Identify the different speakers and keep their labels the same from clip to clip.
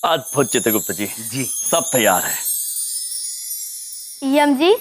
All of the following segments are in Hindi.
Speaker 1: अद्भुत चित्रगुप्त जी।
Speaker 2: जी
Speaker 1: सब तैयार है।
Speaker 3: यम जी,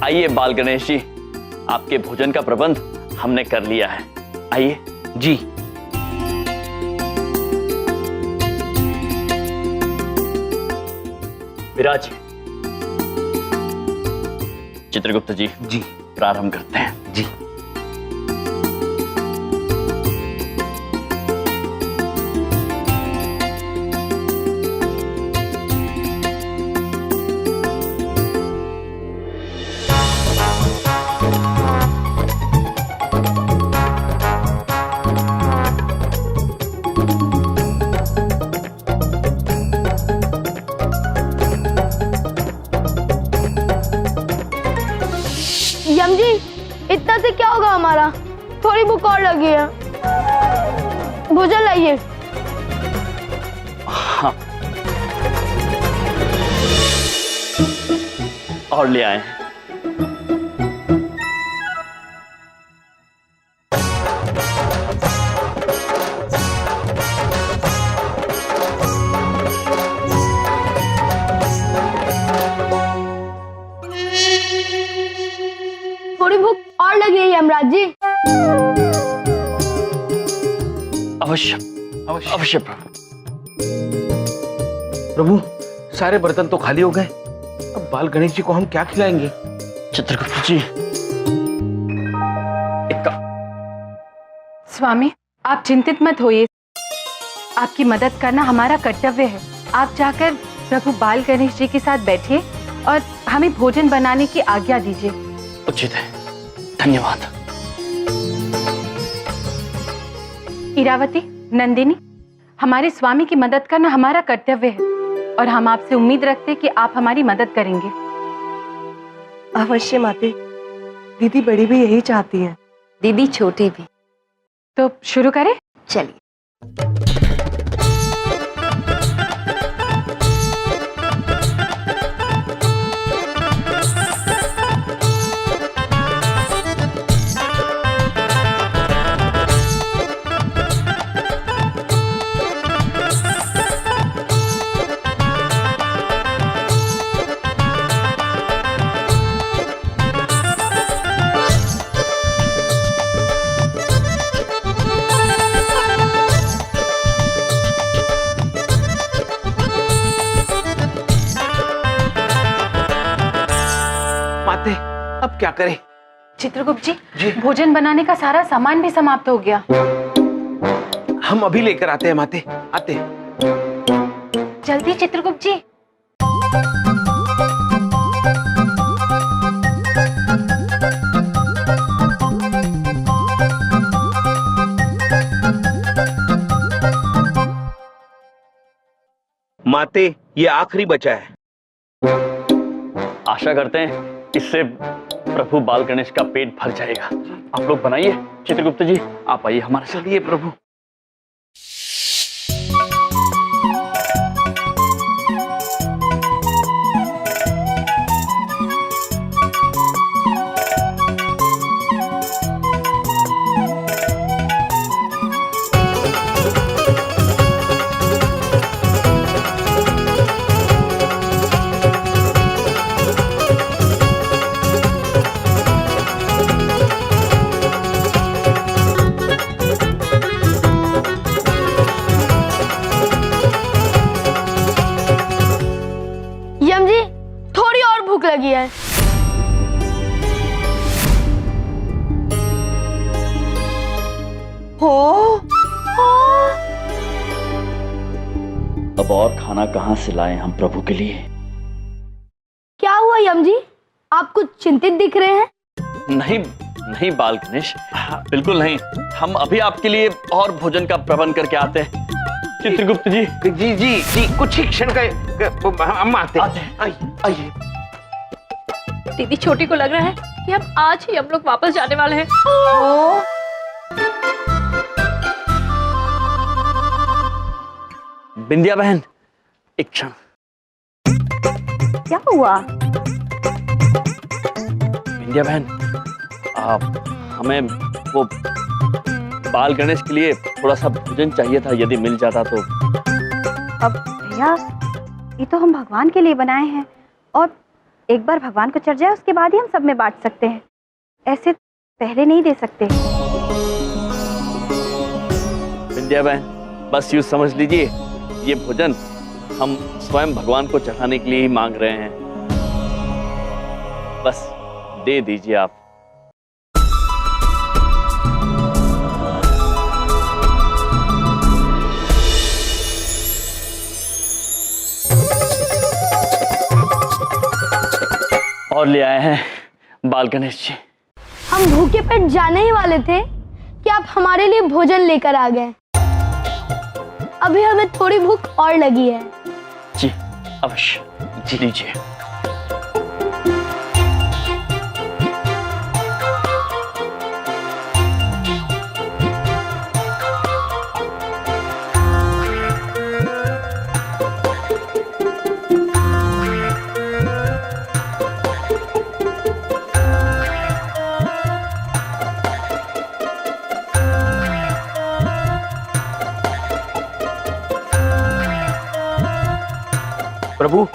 Speaker 1: आइए बाल गणेश जी, आपके भोजन का प्रबंध हमने कर लिया है। आइए।
Speaker 2: जी।
Speaker 1: विराज। चित्रगुप्त जी
Speaker 2: जी
Speaker 1: प्रारंभ करते हैं।
Speaker 2: जी।
Speaker 3: यम जी, इतना से क्या होगा हमारा? थोड़ी भूख और लगी है, भोजन लाइए।
Speaker 1: हाँ, और ले आए।
Speaker 3: थोड़ी भूख और लगी है यमराज जी।
Speaker 1: अवश्य
Speaker 2: अवश्य।
Speaker 1: अवश्य प्रभु।
Speaker 2: प्रभु, सारे बर्तन तो खाली हो गए, अब बाल गणेश जी को हम क्या खिलाएंगे?
Speaker 1: चित्रगुप्त जी,
Speaker 4: स्वामी, आप चिंतित मत होइए। आपकी मदद करना हमारा कर्तव्य है। आप जाकर प्रभु बाल गणेश जी के साथ बैठिए और हमें भोजन बनाने की आज्ञा दीजिए।
Speaker 1: उचित है, धन्यवाद।
Speaker 4: इरावती, नंदिनी, हमारे स्वामी की मदद करना हमारा कर्तव्य है और हम आपसे उम्मीद रखते हैं कि आप हमारी मदद करेंगे।
Speaker 5: अवश्य माते, दीदी बड़ी भी यही चाहती है।
Speaker 6: दीदी छोटी भी।
Speaker 4: तो शुरू करें?
Speaker 6: चलिए।
Speaker 2: माते, अब क्या करें?
Speaker 4: चित्रगुप्त जी,
Speaker 2: जी।
Speaker 4: भोजन बनाने का सारा सामान भी समाप्त हो गया।
Speaker 2: हम अभी लेकर आते हैं माते, आते हैं।
Speaker 4: जल्दी चित्रगुप्त जी।
Speaker 2: माते, ये आखिरी बचा है।
Speaker 1: आशा करते हैं इससे प्रभु बाल गणेश का पेट भर जाएगा। आप लोग बनाइए। चित्रगुप्त जी, आप आइए हमारे साथ।
Speaker 2: चलिए प्रभु।
Speaker 3: यम जी, थोड़ी और भूख लगी है।
Speaker 5: हो,
Speaker 1: अब और खाना कहां से लाएं हम प्रभु के लिए?
Speaker 3: क्या हुआ यम जी, आप कुछ चिंतित दिख रहे हैं?
Speaker 1: नहीं नहीं बाल गणेश, बिल्कुल नहीं। हम अभी आपके लिए और भोजन का प्रबंध करके आते हैं। चित्रगुप्त जी।
Speaker 2: जी जी जी, कुछ ही क्षण का हम आते
Speaker 1: आते हैं।
Speaker 2: आइए आइए।
Speaker 6: दीदी छोटी को लग रहा है कि हम आज ही हम लोग वापस जाने वाले हैं।
Speaker 1: बिंदिया बहन, एक क्षण।
Speaker 6: क्या हुआ?
Speaker 1: बिंदिया बहन, आप हमें वो बाल गणेश के लिए थोड़ा सा भोजन चाहिए था, यदि मिल जाता तो।
Speaker 7: अब भैया, ये तो हम भगवान के लिए बनाए हैं और एक बार भगवान को चढ़ जाए उसके बाद ही हम सब में बांट सकते हैं, ऐसे पहले नहीं दे सकते।
Speaker 1: विंध्या बहन, बस यूँ समझ लीजिए, ये भोजन हम स्वयं भगवान को चढ़ाने के लिए ही मांग रहे हैं। बस दे दीजिए आप। और ले आए हैं बाल गणेश जी।
Speaker 3: हम भूखे पेट जाने ही वाले थे कि आप हमारे लिए भोजन लेकर आ गए। अभी हमें थोड़ी भूख और लगी है।
Speaker 1: जी अवश्य, जी लीजिए।
Speaker 2: प्रभु,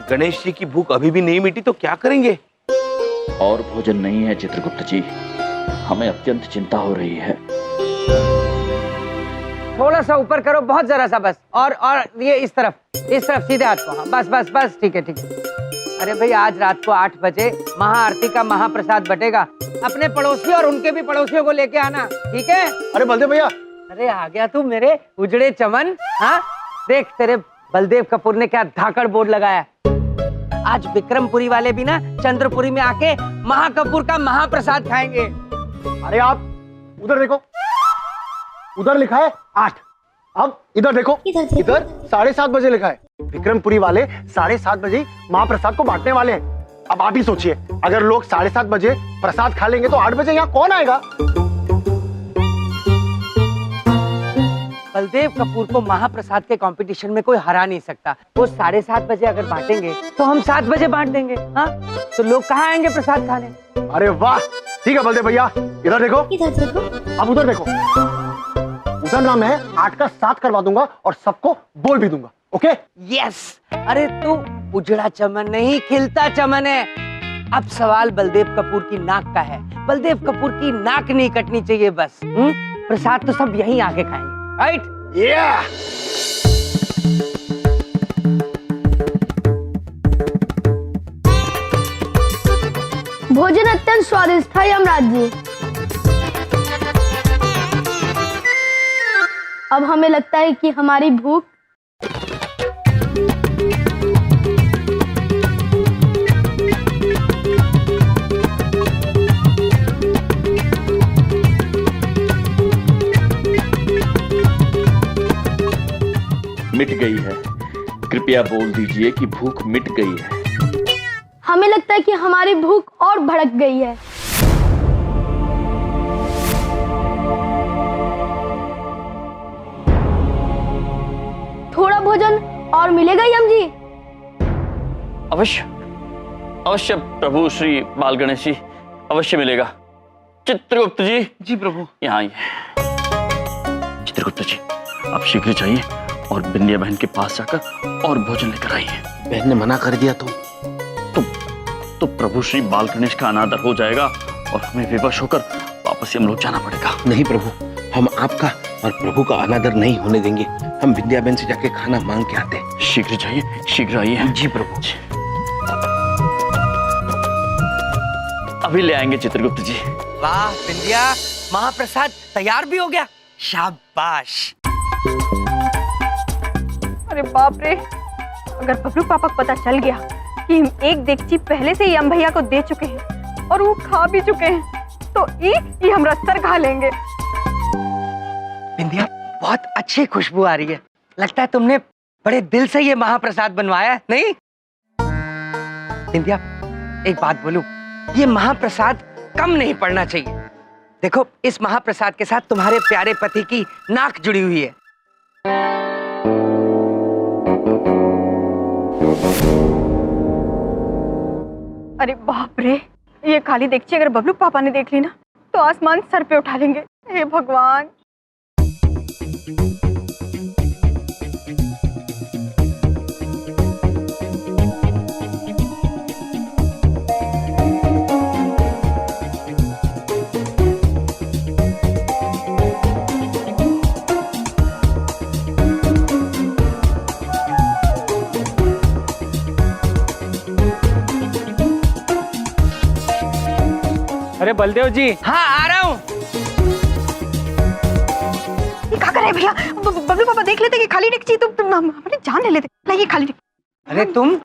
Speaker 2: गणेश जी की भूख अभी भी नहीं मिटी तो क्या करेंगे?
Speaker 8: और भोजन नहीं है चित्रगुप्त जी, हमें अत्यंत चिंता हो रही है।
Speaker 5: थोड़ा सा ऊपर करो, बहुत जरा सा बस, और ये इस तरफ सीधे हाथ को। हाँ, बस बस बस, ठीक है ठीक है। अरे भाई, आज रात को 8 बजे महाआरती का महाप्रसाद बटेगा। अपने पड़ोसी और उनके भी पड़ोसियों को लेके आना, ठीक है?
Speaker 9: अरे बलदेव भैया,
Speaker 5: अरे आ गया तू मेरे उजड़े चमन। हाँ देख, तेरे बलदेव कपूर ने क्या धाकड़ बोर्ड लगाया। आज विक्रमपुरी वाले भी ना चंद्रपुरी में आके महाकपूर का महाप्रसाद खाएंगे।
Speaker 9: अरे आप उधर देखो, उधर लिखा है 8। अब इधर देखो, इधर 7:30 बजे लिखा है। विक्रमपुरी वाले 7:30 बजे महाप्रसाद को बांटने वाले हैं। अब आप ही सोचिए, अगर लोग 7:30 बजे प्रसाद खा लेंगे तो 8 बजे यहाँ कौन आएगा?
Speaker 5: बलदेव कपूर को महाप्रसाद के कंपटीशन में कोई हरा नहीं सकता। वो 7:30 बजे अगर बांटेंगे तो हम 7 बजे बांट देंगे। हाँ, तो लोग कहाँ आएंगे प्रसाद खाने?
Speaker 9: अरे वाह, ठीक है बलदेव भैया, इधर देखो, अब उधर देखो, उधर नाम है 8 का 7 करवा दूंगा और सबको बोल भी दूंगा। ओके?
Speaker 5: यस। अरे तू उजड़ा चमन नहीं, खिलता चमन है। अब सवाल बलदेव कपूर की नाक का है। बलदेव कपूर की नाक नहीं कटनी चाहिए बस। प्रसाद तो सब यहीं आके खाएंगे, राइट?
Speaker 9: Yeah!
Speaker 3: भोजन अत्यंत स्वादिष्ट था यमराज जी। अब हमें लगता है कि हमारी भूख
Speaker 8: मिट गई है। कृपया बोल दीजिए कि भूख मिट गई है।
Speaker 3: हमें लगता है कि हमारी भूख और भड़क गई है। थोड़ा भोजन और मिलेगा यम जी?
Speaker 1: अवश्य अवश्य प्रभु श्री बाल गणेश जी, अवश्य मिलेगा। चित्रगुप्त जी।
Speaker 2: जी प्रभु।
Speaker 1: यहाँ आइए। चित्रगुप्त जी, आप शीघ्र जाइए और बिंदिया बहन के पास जाकर और भोजन लेकर आइए।
Speaker 2: बहन ने मना कर दिया
Speaker 1: तो प्रभु श्री बाल गणेश का अनादर हो जाएगा और हमें विवश होकर वापस हम लोग जाना पड़ेगा।
Speaker 2: नहीं प्रभु, हम आपका और प्रभु का अनादर नहीं होने देंगे। हम विंध्या बहन से जाके खाना मांग के आते हैं।
Speaker 1: शीघ्र जाइए, शीघ्र आइए।
Speaker 2: जी प्रभु।
Speaker 1: अभी ले आएंगे चित्रगुप्त जी।
Speaker 5: वाह विंध्या, महाप्रसाद तैयार भी हो गया, शाबाश।
Speaker 7: अरे बाप रे, अगर बबलू पापा को पता चल गया कि हम एक देगची पहले से ही यम भैया को दे चुके हैं और वो खा भी चुके हैं, तो ये हमरा सर खा लेंगे।
Speaker 5: विंध्या, बहुत अच्छी खुशबू आ रही है। लगता है तुमने बड़े दिल से ये महाप्रसाद बनवाया, नहीं? विंध्या, एक बात बोलूं, ये महाप्रसाद कम नहीं पड़ना चाहिए। देखो, इस महाप्रसाद के साथ तुम्हारे प्यारे पति की नाक जुड़ी हुई है।
Speaker 7: अरे बाप रे, ये खाली देगची अगर बबलू पापा ने देख ली ना तो आसमान सर पे उठा लेंगे। हे भगवान।
Speaker 5: अरे बलदेव जी, हाँ आ रहा हूँ।
Speaker 7: ये क्या कर रहे हैं भैया? बबलू पापा देख लेते कि खाली डेगची तो हमारी जान ले लेते। लाइए खाली डेगची।
Speaker 5: अरे तुम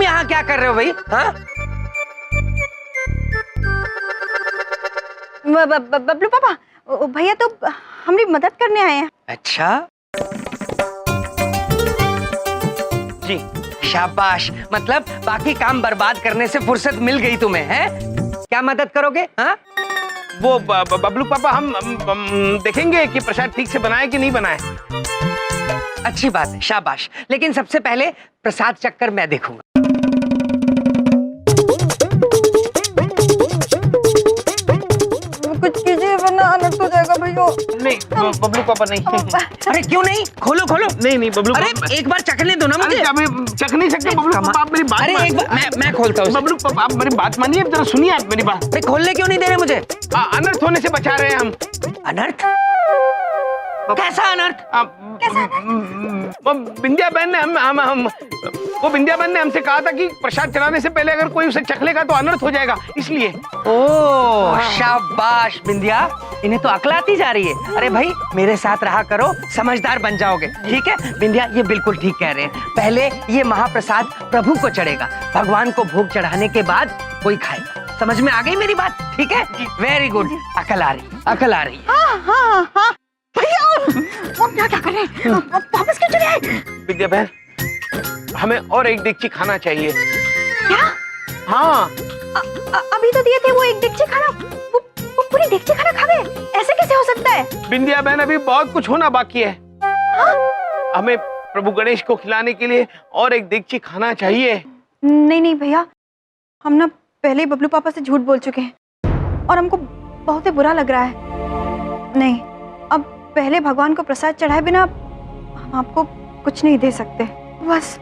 Speaker 5: यहाँ क्या कर रहे हो भाई? हाँ?
Speaker 7: बबलू पापा, भैया तो हमारी मदद करने आए हैं।
Speaker 5: अच्छा जी, शाबाश। मतलब बाकी काम बर्बाद करने से फुर्सत मिल गई तुम्हें, है? क्या मदद करोगे? हाँ?
Speaker 2: वो बबलू पापा, हम देखेंगे कि प्रसाद ठीक से बनाए कि नहीं बनाए।
Speaker 5: अच्छी बात है, शाबाश। लेकिन सबसे पहले प्रसाद चक्कर मैं देखूंगा।
Speaker 7: कुछ कीजिए वरना अनर्थ हो जाएगा भैया।
Speaker 2: नहीं बबलू पापा नहीं।
Speaker 5: अरे क्यों नहीं? खोलो खोलो।
Speaker 2: नहीं बबलू
Speaker 5: अरे एक बार चखने दो ना मुझे।
Speaker 2: अभी चख नहीं सकते बबलू पापा, आप मेरी बात
Speaker 5: अरे एक बार मैं खोलता हूँ।
Speaker 2: बबलू पापा, आप मेरी बात मानिए, जरा सुनिए आप मेरी बात।
Speaker 5: अरे खोलने क्यों नहीं दे रहे मुझे?
Speaker 2: अनर्थ होने से बचा रहे हैं हम।
Speaker 5: अनर्थ? कैसा अनर्थ?
Speaker 2: वो बिंदिया बहन ने वो बिंदिया बहन ने हमसे कहा था कि प्रसाद चढ़ाने से पहले अगर कोई उसे चख लेगा तो अनर्थ हो जाएगा, इसलिए।
Speaker 5: ओह शाबाश बिंदिया, इन्हें तो अकल आती जा रही है। अरे भाई मेरे साथ रहा करो, समझदार बन जाओगे। ठीक है बिंदिया, ये बिल्कुल ठीक कह रहे हैं। पहले ये महाप्रसाद प्रभु को चढ़ेगा, भगवान को भोग चढ़ाने के बाद कोई खाएगा। समझ में आ गई मेरी बात? ठीक है, वेरी गुड। अकल आ रही, अकल आ रही।
Speaker 7: हाँ भैया, वो क्या कर रहे हैं? वापस क्यों चले आए?
Speaker 2: विद्या बहन, हमें और एक डेगची खाना चाहिए।
Speaker 7: क्या?
Speaker 2: हाँ।
Speaker 7: अभी तो दिए थे वो एक डेगची खाना, वो पूरी डेगची खाना खा गए। ऐसे कैसे हो सकता है?
Speaker 2: बिंदिया बहन, अभी बहुत कुछ होना बाकी है। हमें प्रभु गणेश को खिलाने के लिए और एक डेगची खाना चाहिए।
Speaker 7: नहीं भैया, हम ना पहले ही बबलू पापा से झूठ बोल चुके हैं और हमको बहुत ही बुरा लग रहा है। नहीं, अब पहले भगवान को प्रसाद चढ़ाए बिना हम आपको कुछ नहीं दे सकते। बस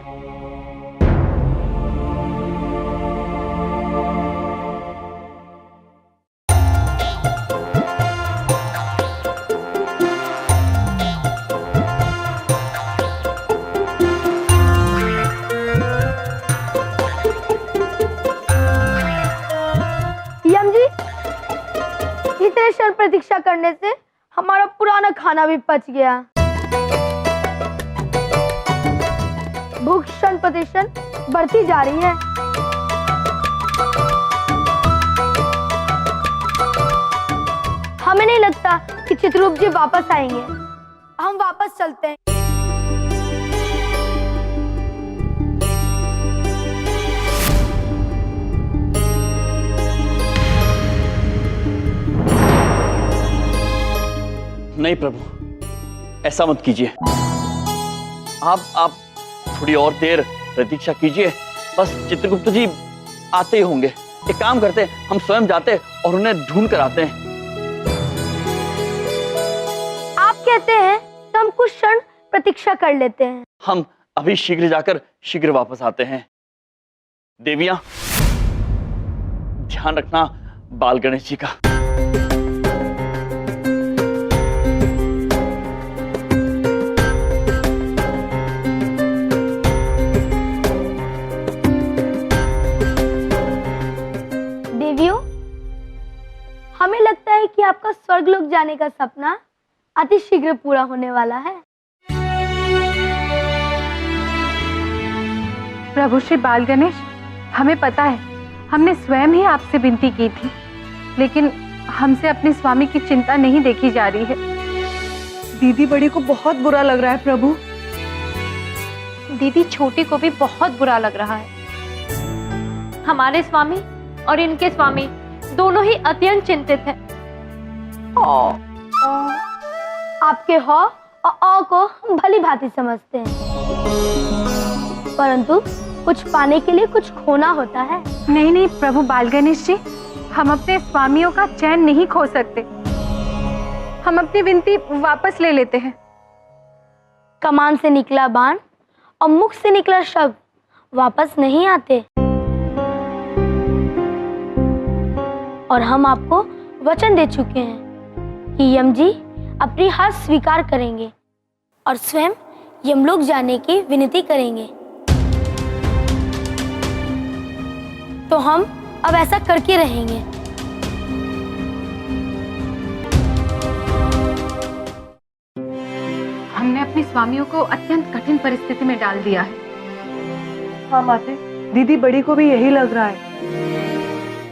Speaker 3: यम जी, इतने क्षण प्रतीक्षा करने से हमारा पुराना खाना भी पच गया। भूख क्षण प्रतिक्षण बढ़ती जा रही है। हमें नहीं लगता कि चित्ररूप जी वापस आएंगे। हम वापस चलते हैं।
Speaker 1: नहीं प्रभु, ऐसा मत कीजिए। आप थोड़ी और देर प्रतीक्षा कीजिए। बस चित्रगुप्त जी आते ही होंगे। एक काम करते हैं, हम स्वयं जाते और उन्हें ढूंढ कर आते हैं।
Speaker 3: आप कहते हैं तो हम कुछ क्षण प्रतीक्षा कर लेते हैं।
Speaker 1: हम अभी शीघ्र जाकर शीघ्र वापस आते हैं। देवियां, ध्यान रखना बाल गणेश जी का।
Speaker 3: देवियों, हमें लगता है कि आपका स्वर्गलोक जाने का सपना अति शीघ्र पूरा होने वाला है।
Speaker 4: प्रभु श्री बाल गणेश, हमें पता है, हमने स्वयं ही आपसे विनती की थी, लेकिन हमसे अपने स्वामी की चिंता नहीं देखी जा रही है।
Speaker 7: दीदी बड़ी को बहुत बुरा लग रहा है प्रभु।
Speaker 6: दीदी छोटी को भी बहुत बुरा लग रहा है। हमारे स्वामी और इनके स्वामी दोनों ही अत्यंत चिंतित हैं।
Speaker 3: आपके हौ और औ को हम भली भांति समझते हैं, परंतु कुछ पाने के लिए कुछ खोना होता है।
Speaker 4: नहीं प्रभु बाल गणेश जी, हम अपने स्वामियों का चैन नहीं खो सकते। हम अपनी विनती वापस ले लेते हैं।
Speaker 3: कमान से निकला बाण और मुख से निकला शब्द वापस नहीं आते, और हम आपको वचन दे चुके हैं कि यम जी अपनी हार स्वीकार करेंगे और स्वयं यमलोक जाने की विनती करेंगे। तो हम अब ऐसा करके रहेंगे।
Speaker 4: हमने अपने स्वामियों को अत्यंत कठिन परिस्थिति में डाल दिया है।
Speaker 10: हाँ माते, दीदी बड़ी को भी यही लग रहा है।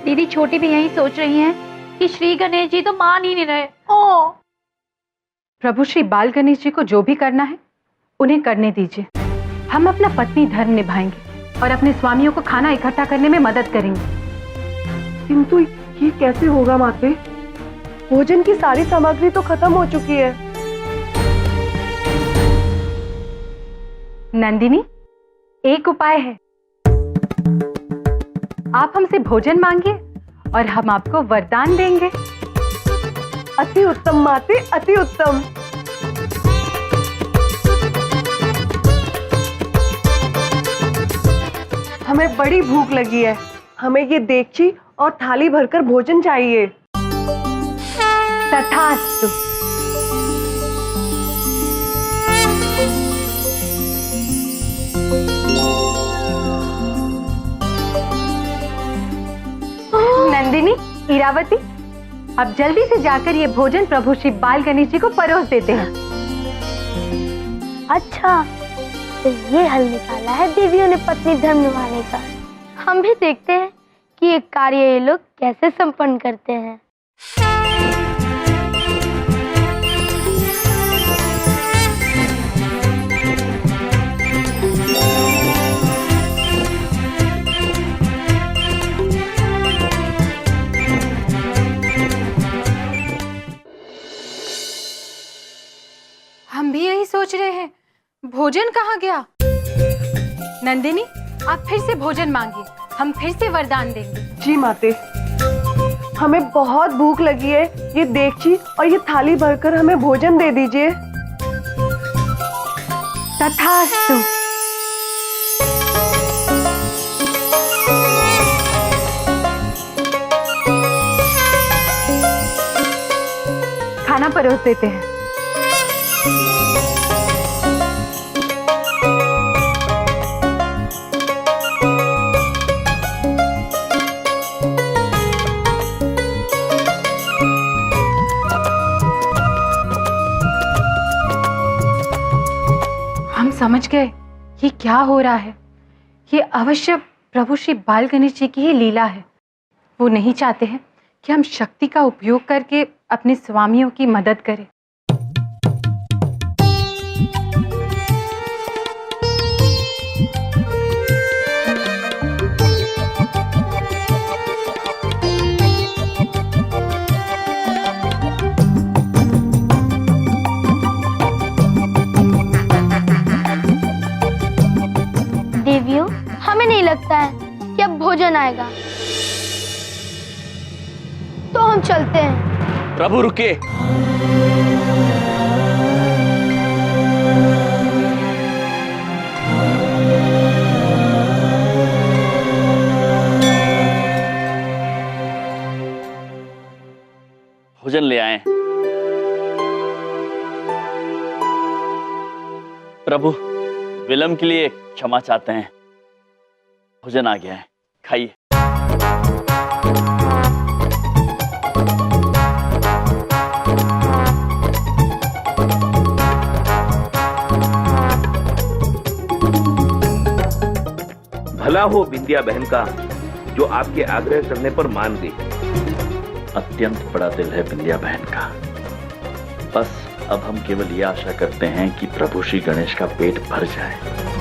Speaker 6: दीदी छोटी भी यही सोच रही हैं कि श्री गणेश जी तो मान ही नहीं रहे। ओ
Speaker 4: प्रभु श्री बाल गणेश जी को जो भी करना है उन्हें करने दीजिए। हम अपना पत्नी धर्म निभाएंगे और अपने स्वामियों को खाना इकट्ठा करने में मदद करेंगे।
Speaker 10: किंतु ये कैसे होगा माते? भोजन की सारी सामग्री तो खत्म हो चुकी है।
Speaker 4: नंदिनी, एक उपाय है। आप हमसे भोजन मांगिए और हम आपको वरदान देंगे।
Speaker 10: अति उत्तम माते, अति उत्तम। हमें बड़ी भूख लगी है। हमें ये देगची और थाली भरकर भोजन चाहिए।
Speaker 4: तथास्तु। नंदिनी, इरावती, अब जल्दी से जाकर ये भोजन प्रभु श्री बाल गणेश जी को परोस देते हैं।
Speaker 3: अच्छा, तो ये हल निकाला है देवियों ने पत्नी धर्म निभाने का। हम भी देखते हैं कि ये कार्य ये लोग कैसे संपन्न करते हैं।
Speaker 4: हम भी यही सोच रहे हैं, भोजन कहाँ गया? नंदिनी, आप फिर से भोजन मांगिए, हम फिर से वरदान देंगे।
Speaker 10: जी माते, हमें बहुत भूख लगी है। ये देगची और ये थाली भरकर हमें भोजन दे दीजिए।
Speaker 4: तथास्तु। खाना परोस देते हैं। हम समझ गए ये क्या हो रहा है। ये अवश्य प्रभु श्री बाल गणेश जी की ही लीला है। वो नहीं चाहते हैं कि हम शक्ति का उपयोग करके अपने स्वामियों की मदद करें।
Speaker 3: देवियों, हमें नहीं लगता है कि अब भोजन आएगा, तो हम चलते हैं।
Speaker 1: प्रभु रुकिए। भोजन ले आए। प्रभु, विलंब के लिए क्षमा चाहते हैं। भोजन आ गया है, खाइए।
Speaker 2: भला हो बिंदिया बहन का, जो आपके आग्रह करने पर मान गई।
Speaker 8: अत्यंत बड़ा दिल है बिंदिया बहन का। बस अब हम केवल ये आशा करते हैं कि प्रभु श्री गणेश का पेट भर जाए।